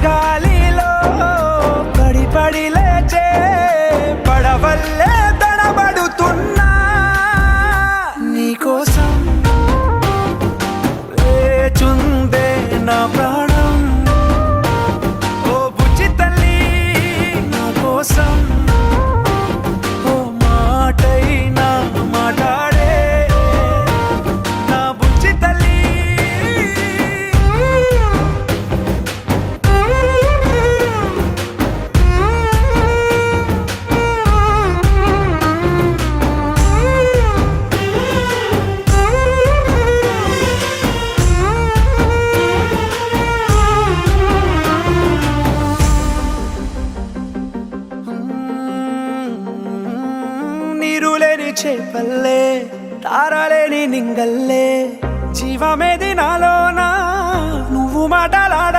గాలిలో పడి పడి లేచే పడవల్లే తడబడుతున్నా నీకోసం లేచుందే నా ప్రాణం ఓ బుజ్జి తల్లి నా కోసం ఓ మాటైనా మాట్లాడే నా బుజ్జి తల్లి నీరులేని చేపల్లే తారలేని నింగల్లే జీవమేది నాలోనా నువ్వు మాటలాడ